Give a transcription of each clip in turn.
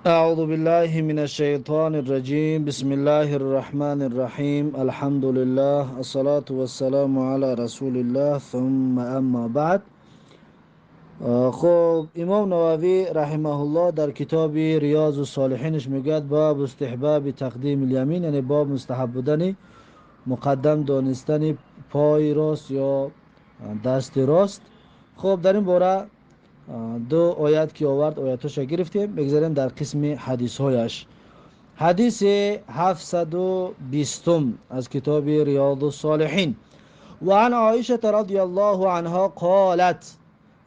أعوذ بالله من الشيطان الرجيم بسم الله الرحمن الرحيم الحمد لله الصلاة والسلام على رسول الله ثم أما بعد. خب امام نووی رحمه الله در کتاب ریاض الصالحینش میگه باب استحباب تقدیم الیمین، یعنی باب مستحب بودن مقدم دانستن پای راست یا دست راست. خب در این باره دو آیت که آورد آیاتش گرفتیم، بگذاریم در قسم حدیث هایش. حدیث 720 از کتاب ریاض الصالحین: و عن عایشه رضی الله عنها قالت،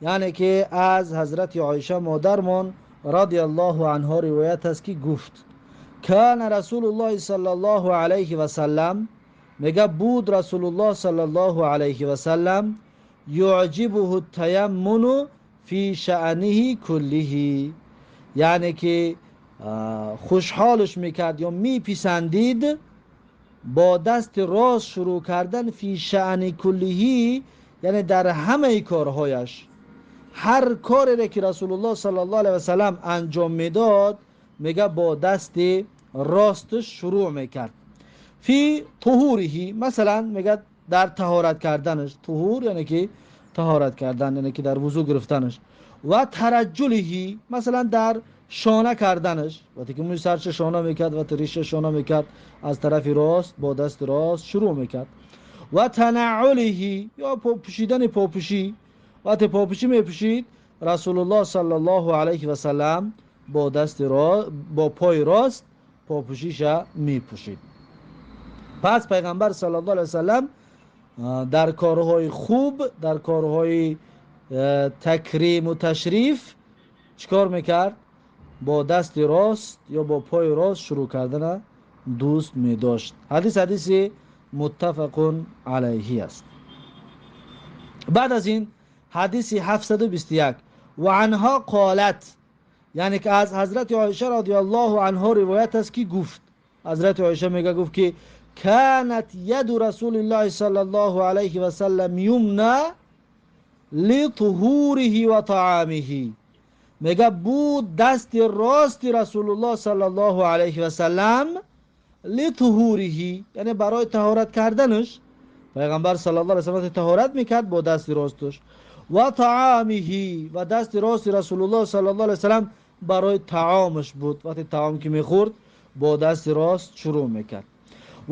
یعنی که از حضرت عایشه مادرمان رضی الله عنها روایت است که گفت کان رسول الله صلی الله علیه و سلم، میگه بود رسول الله صلی الله علیه و سلم یعجبه التیمن فی شأنه کله، یعنی که خوشحالش میکرد یا میپسندید با دست راست شروع کردن فی شأن کلهی، یعنی در همه کارهایش. هر کاری که رسول الله صلی الله علیه و سلم انجام میداد میگه با دست راستش شروع میکرد. فی طهوره، مثلا میگه در طهارت کردنش، طهور یعنی که طهارت کردن، یعنی که در وضو گرفتنش. و ترجلهی، مثلا در شانه کردنش، وقتی که موی سرش شانه میکرد و ریش شانه میکرد از طرف راست با دست راست شروع میکرد. و تنعلهی، یا پوشیدن پاپوشی، وقتی پاپوشی میپوشید رسول الله صلی الله علیه و سلم با دست راست با پای راست پاپوشیش میپوشید. پس پیغمبر صلی الله علیه و سلم در کارهای خوب، در کارهای تکریم و تشریف چیکار میکرد؟ با دست راست یا با پای راست شروع کردن دوست میداشت. حدیث متفق علیه است. بعد از این حدیث 721: و عنها قالت، یعنی که از حضرت عایشه رضی الله عنها روایت است که گفت، حضرت عایشه میگه گفت که كانت ید رسول الله صلی الله علیه و سلم یمنا لطهوره و طعامه، میگه بود دست راست رسول الله صلی الله علیه و سلم لطهوره، یعنی برای طهارت کردنش. پیغمبر صلی الله علیه و سلم طهارت میکرد با دست راستش. و طعامه، و دست راست رسول الله صلی الله علیه و سلم برای طعامش بود، وقتی طعام که میخورد با دست راست شروع میکرد.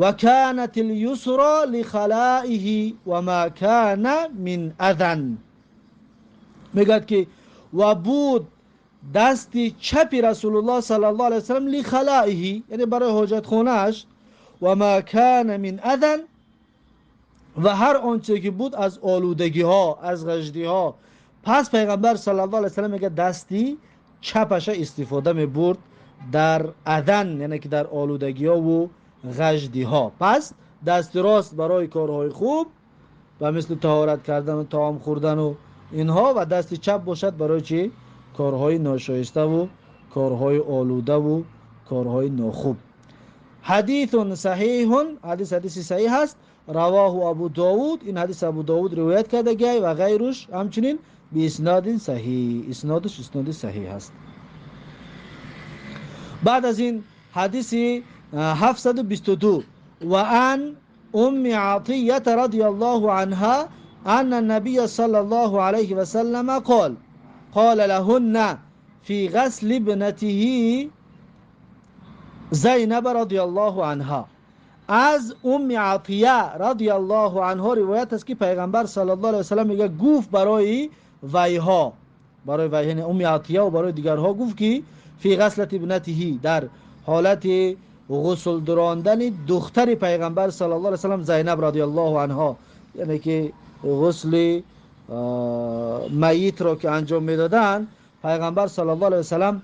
و كانت اليسرى لخلائه و ما كان من اذن، میگه که و بود دست چپ رسول الله صلی الله علیه و سلم لخلائه، یعنی برای حاجت خونهش، و ما كان من اذن، و هر آنچه که بود از آلودگی ها، از غژدی ها. پس پیغمبر صلی الله علیه و سلم میگه دستی چپش استفاده میبرد در اذن، یعنی که در آلودگی ها و غژدی ها. پس دست راست برای کارهای خوب و مثل طهارت کردن و طعام خوردن و اینها، و دست چپ باشد برای چی؟ کارهای ناشایسته و کارهای آلوده و کارهای ناخوب. حدیث صحیح، حدیث صحیح است. رواه ابو داود، این حدیث ابو داود روایت کرده گی و غیرش همچنین به اسناد صحیح، اسنادش اسناد صحیح است. بعد از این حدیث 722: و عن ام عطیه رضی الله عنها ان النبي صلی الله علیه و سلم قال لهن في غسل ابنته زینب رضی الله عنها. از ام عطیه رضی الله عنها روایت است که پیغمبر صلی الله علیه و سلم میگه گفت برای ویها، برای وی یعنی ام عطیه و برای دیگرها گفت که فی غسلت ابنته، در حالت غسل دراندن دختر پیغمبر صلی الله علیه و سلم زینب رضی الله عنها، یعنی که غسل میت را که انجام میدادن پیغمبر صلی الله علیه و سلم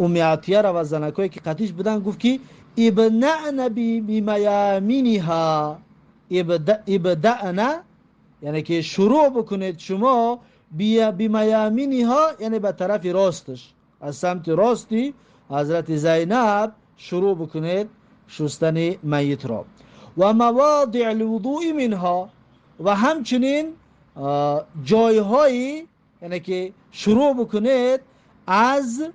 ام عطیه را و زنکایی که قدیش بودن گفت که ابدأن بمیامینها، ابدأن یعنی که شروع بکنید شما بمیامینها، یعنی به طرف راستش، از سمت راستی حضرت زینب شروع بکنید شستن میت را. و مواضع الوضوء منها، و همچنین جایهایی، یعنی که شروع بکنید از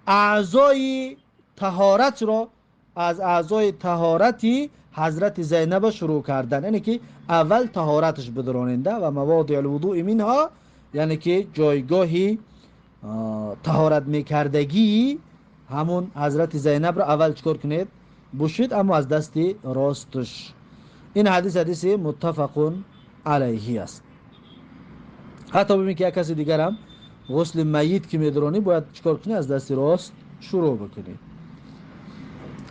اعضای طهارت را از اعضای طهارتی حضرت زینب شروع کردن، یعنی که اول طهارتش بدراننده و مواضع الوضوء منها، یعنی که جایگاهی طهارت میکردگی همون حضرت زینب را اول چکار کنید؟ بوشید، اما از دست راستش. این حدیث متفق علیه است. حتی ببین که یک کسی دیگر هم غسل میت که میدرانی باید چکار کنی؟ از دست راست شروع بکنی.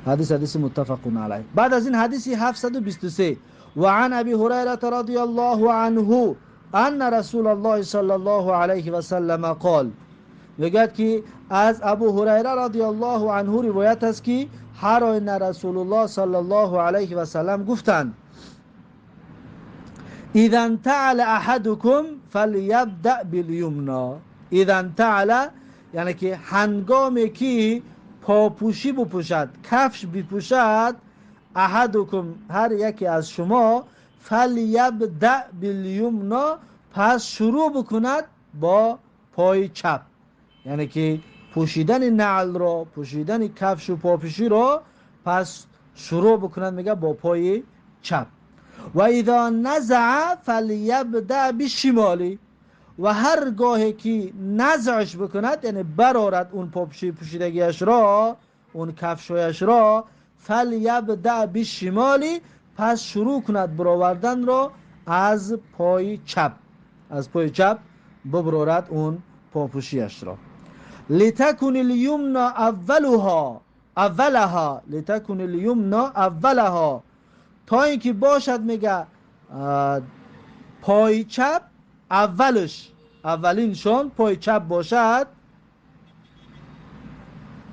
حدیث متفق علیه. بعد از این حدیث 723 و عن ابی هریره رضی الله عنه ان رسول الله صلی الله علیه و سلم قال، میگه که از ابو هریره رضی الله عنه روایت است که هر آینه رسول الله صلی الله علیه و سلم گفتند اذا انتعل احدكم فلیبدأ بالیمنا. اذا انتعل یعنی که هنگامی که پاپوشی بپوشد، کفش بپوشد، احدکم هر یکی از شما، فلیبدأ بالیمنا پس شروع بکند با پای چپ. یعنی که پوشیدن نعل را، پوشیدن کفش و پاپوشی را پس شروع بکند میگه با پای چپ. و اذا نزع فلیبدأ بالشمال، و هر گاهی که نزعش بکند یعنی برارد اون پاپوشی پوشیدگیش را، اون کفشایش را، فلیبدأ بالشمال پس شروع کند برآوردن را از پای چپ، از پای چپ ببرارد اون پاپوشیش را. لتکن الیمنا اولها لتکن الیمنا اولها، تا اینکه باشد میگه پای چپ اولش، اولینشان پای چپ باشد.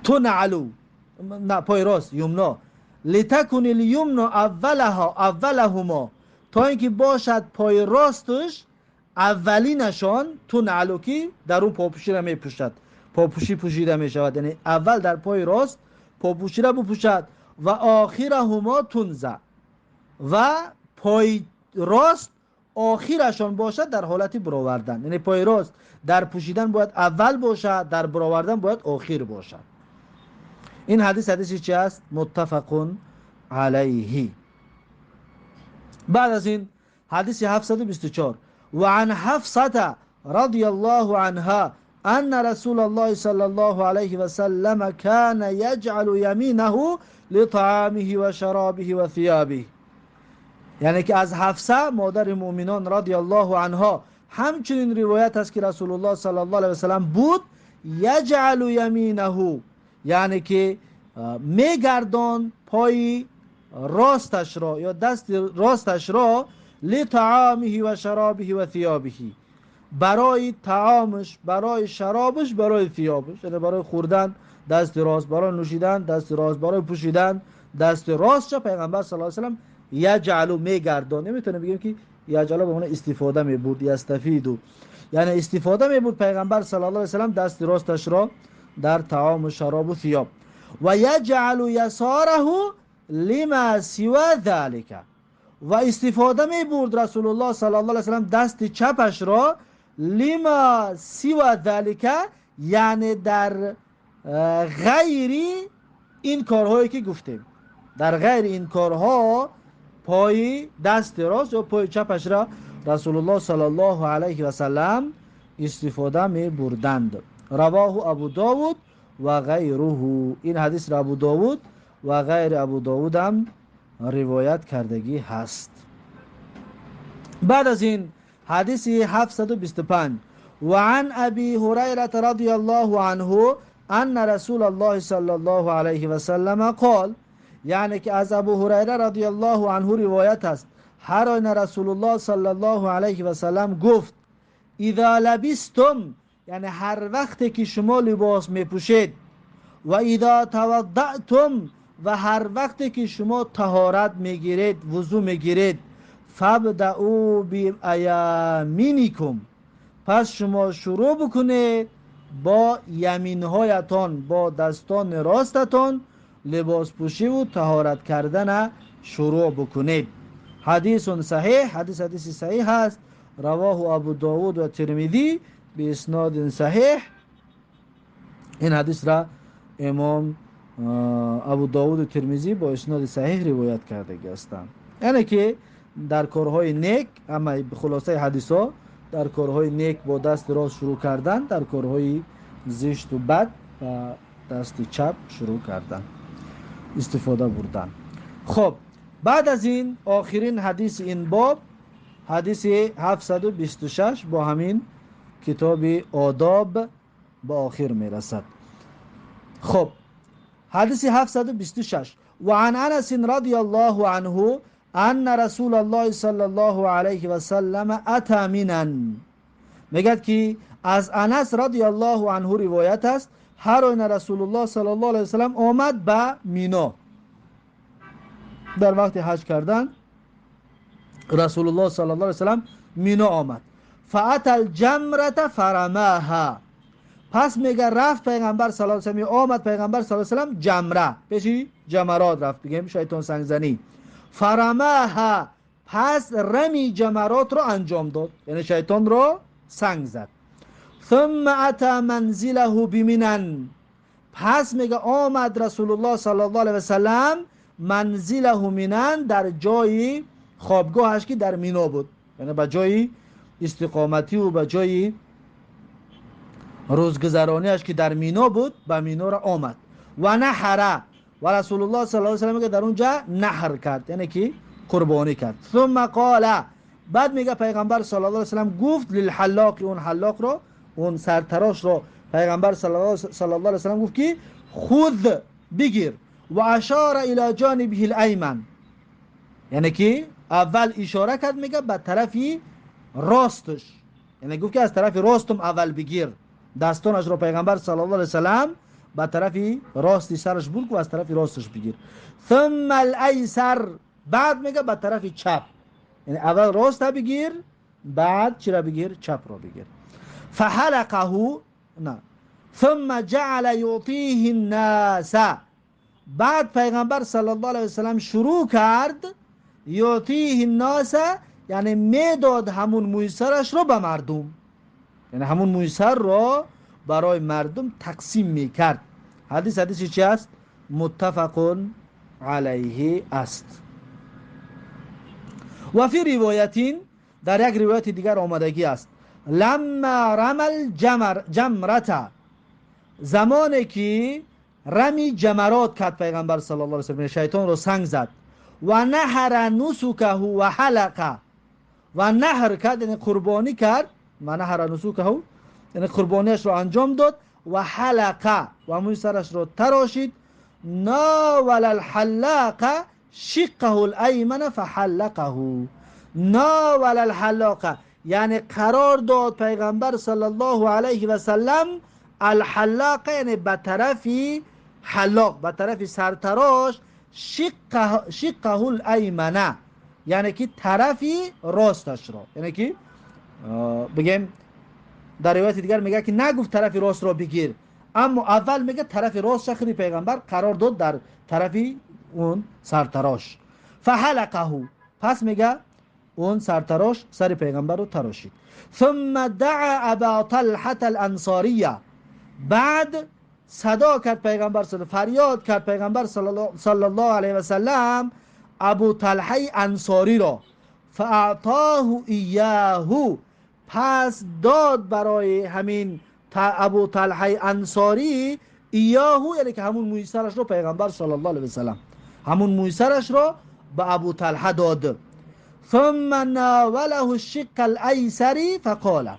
تو نعلو، نه پای راست، یمنا. لتکن الیمنا اولهما، تا اینکه باشد پای راستش اولینشان. تو نعلو که در اون پاپوشی را میپوشد، پاپوشی پوشیده میشود، یعنی اول در پای راست پاپوشی را بپوشد. و آخرهما تنزع، و پای راست آخرشان باشد در حالتی برآوردن، یعنی پای راست در پوشیدن باید اول باشد، در برآوردن باید آخر باشد. این حدیثی چی است؟ متفق علیه. بعد از این حدیث 724 و عن حفصه رضی الله عنها ان رسول الله صلی الله علیه و سلم كان يجعل يمينه لطعامه و شرابه و ثيابه. یعنی که از حفصه مادر مؤمنان رضی الله عنها همچنین روایت است که رسول الله صلی الله علیه و سلم بود یجعل یمینه، یعنی که میگردان پای راستش را یا دست راستش را لطعامه و شرابه و ثيابه، برای طعامش، برای شرابش، برای ثيابش، یعنی برای خوردن دست راست، برای نوشیدن دست راست، برای پوشیدن دست راست. چه پیغمبر صلی الله علیه و سلم یجعلو میگردان، نمیتونه بگیم که یجعلو به معنی استفاده میبود، یستفیدو، یعنی استفاده میبود پیغمبر صلی الله علیه و سلم دست راستش را در طعام و شراب و ثياب. و یجعل یساره لما سوى ذلك، و استفاده میبود رسول الله صلی الله علیه و سلم دست چپش را لما سوى ذلك، یعنی در غیر این کارهایی که گفتیم، در غیر این کارها پای دست راست و پای چپش را رسول الله صلی الله علیه و سلم استفاده می بردند. رواه ابو داود و غیره. این حدیث را ابو داود و غیر ابو داود هم روایت کردگی هست. بعد از این حدیث 725 و عن ابی هریره رضی الله عنه ان رسول الله صلی الله علیه و سلم قال، یعنی که از ابو هریره رضی الله عنه روایت است هر آن رسول الله صلی الله علیه و سلم گفت اذا لبستم، یعنی هر وقت که شما لباس میپوشید، و اذا توضأتم، و هر وقت که شما طهارت میگیرید، وضو میگیرید، فابدؤوا بایامینکم، پس شما شروع بکنید با یمینهایتان، با دستان راستتان لباس پوشی و طهارت کردن شروع بکنید. حدیث صحیح، حدیث صحیح است. رواه ابو داود و ترمذی به اسناد صحیح این حدیث را امام ابو داود و ترمذی با اسناد صحیح روایت کرده هستند. یعنی که در کارهای نیک، اما خلاصه حدیث ها در کارهای نیک با دست راست شروع کردن، در کارهای زشت و بد با دست چپ شروع کردن، استفاده بردن. خب بعد از این آخرین حدیث این باب، حدیث 726 با همین کتاب آداب با آخر میرسد. خب حدیث 726 و عن انس رضی الله عنه ان رسول الله صلی الله علیه و سلم اتى منا، میگه که از انس رضی الله عنه روایت است هر روز رسول الله صلی الله علیه و سلم آمد به مینا. در وقت حج کردن رسول الله صلی الله علیه و سلم مینا آمد. فاتى الجمرة فرماها، پس میگه رفت پیغمبر صلی الله علیه و سلم، آمد پیغمبر صلی الله علیه و سلم جمره، پیشی جمرات رفت، بگیم شیطان سنگ زنی. فرماها، پس رمی جمرات رو انجام داد، یعنی شیطان رو سنگ زد. ثم اتى منزله بمنن، پس میگه آمد رسول الله صلی الله علیه و سلم منزله منن، در جای خوابگاهش که در مینا بود، یعنی به جای استقامتی و به جای روزگذرانیش که در مینا بود، به مینا را آمد. و نحر، و رسول الله صلی الله علیه و سلم در اونجا نحر کرد، یعنی که قربانی کرد. ثم قال، بعد میگه پیغمبر صلی الله علیه و سلم گفت للحلاق، اون حلاق رو، اون سرتراش رو پیغمبر صلی الله علیه و سلم گفت که خود بگیر. و اشار الى جانبه الایمن، یعنی که اول اشاره کرد میگه به طرف راستش، یعنی گفت که از طرف راستم اول بگیر، دستانش رو پیغمبر صلی الله علیه و سلم به طرف راستی سرش برد و از طرف راستش بگیر. ثم الایسر، بعد میگه به طرف چپ، یعنی اول راست بگیر بعد چی را بگیر؟ چپ را بگیر. فحلقه، نه، ثم جعل یعطیه الناس، بعد پیغمبر صلی الله علیه و سلم شروع کرد یعطیه الناس، یعنی میداد همون مویسرش رو به مردم، یعنی همون مویسر رو برای مردم تقسیم میکرد. حدیث چی است؟ متفق علیه است. و فی روایتین، در یک روایت دیگر آمدگی است لما رمل جمرتا، زمانی که رمی جمرات کرد پیغمبر صلی الله علیه و سلم، شیطان رو سنگ زد. و نحر نسکه و حلقه، و نحر کرد یعنی قربانی کرد، و نحر نسکه یعنی قربانیش رو انجام داد. و حلقه، و موی سرش رو تراشید. ناول الحلاقه شقه الایمن فحلقه، ناول الحلاقه یعنی قرار داد پیغمبر صلی الله علیه و سلم الحلاقه، یعنی به طرف حلاق، به طرف سرتراش، شقه الایمنه، یعنی که طرفی راستش را، یعنی که بگیم در روایت دیگر میگه که نگفت طرف راست را بگیر، اما اول میگه طرف راست شخصی پیغمبر قرار داد در طرف اون سرتراش. فحلقه، پس میگه اون سرتراش سر پیغمبر رو تراشید. ثم دعا ابا طلحه الانصاریه، بعد صدا کرد پیغمبر فریاد کرد پیغمبر صلی الله علیه و سلم ابو طلحه انصاری را. فاعطاه ایاه، پس داد برای همین ابو طلحه انصاری ایاه، یعنی که همون مویسرش رو پیغمبر صلی الله علیه و سلم همون مویسرش رو به ابو طلحه داد. ثم ناوله الشق الایسری فقال،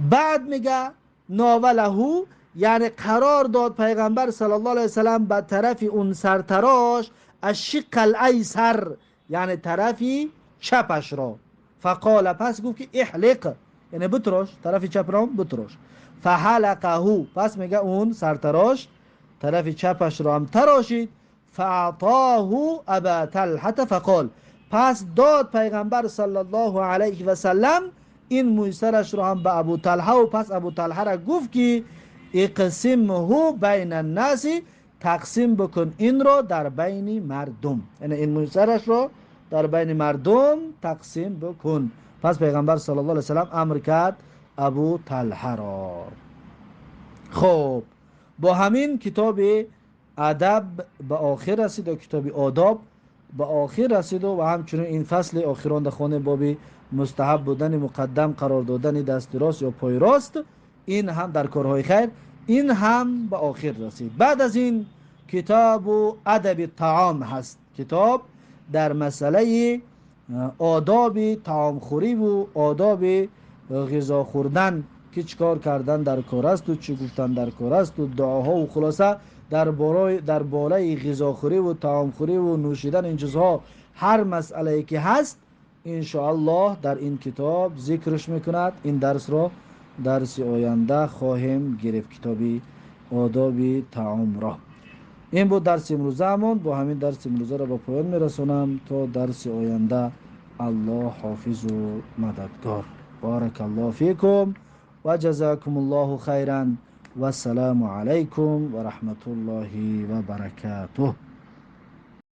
بعد میگه ناوله یعنی قرار داد پیغمبر صلی الله علیه و سلم به طرف اون سرتراش الشق الایسر، یعنی طرفی چپش را. فقال، پس گفت که احلق، یعنی بتراش، طرف چپ را بتراش. فحلقه، پس میگه اون سرتراش طرف چپش را هم تراشید. فاعطاه ابا طلحه فقال، پس داد پیغمبر صلی الله علیه و سلم این مویسرش رو هم به ابو طلحه، و پس ابو طلحه را گفت که اقسمه بین الناس، تقسیم بکن این رو در بین مردم، یعنی این مویسرش رو در بین مردم تقسیم بکن. پس پیغمبر صلی الله علیه و سلم امر کرد ابو طلحه را. خب با همین کتاب ادب به آخر رسید و کتاب آداب به آخر رسید و همچنین این فصل آخران در خانه باب مستحب بودن مقدم قرار دادن دست راست یا پای راست، این هم در کارهای خیر، این هم به آخر رسید. بعد از این کتاب و ادب طعام هست، کتاب در مسئله آداب طعام خوری و آداب غذا خوردن که چکار کردن در کار است و چی گفتن در کار است و دعاها و خلاصه در بالای غذاخوری و طعامخوری و نوشیدن این چیزها هر مسئله که هست ان الله در این کتاب ذکرش میکند. این درس را درس آینده خواهیم گرفت، کتابی آداب طعام را. این بود درس امروزمون. با همین درس امروزه را به پایان میرسونم تا درس آینده. الله حافظ و مددگار. بارک الله فیکم و جزاکم الله خیرا و السلام علیکم و رحمت الله و برکاته.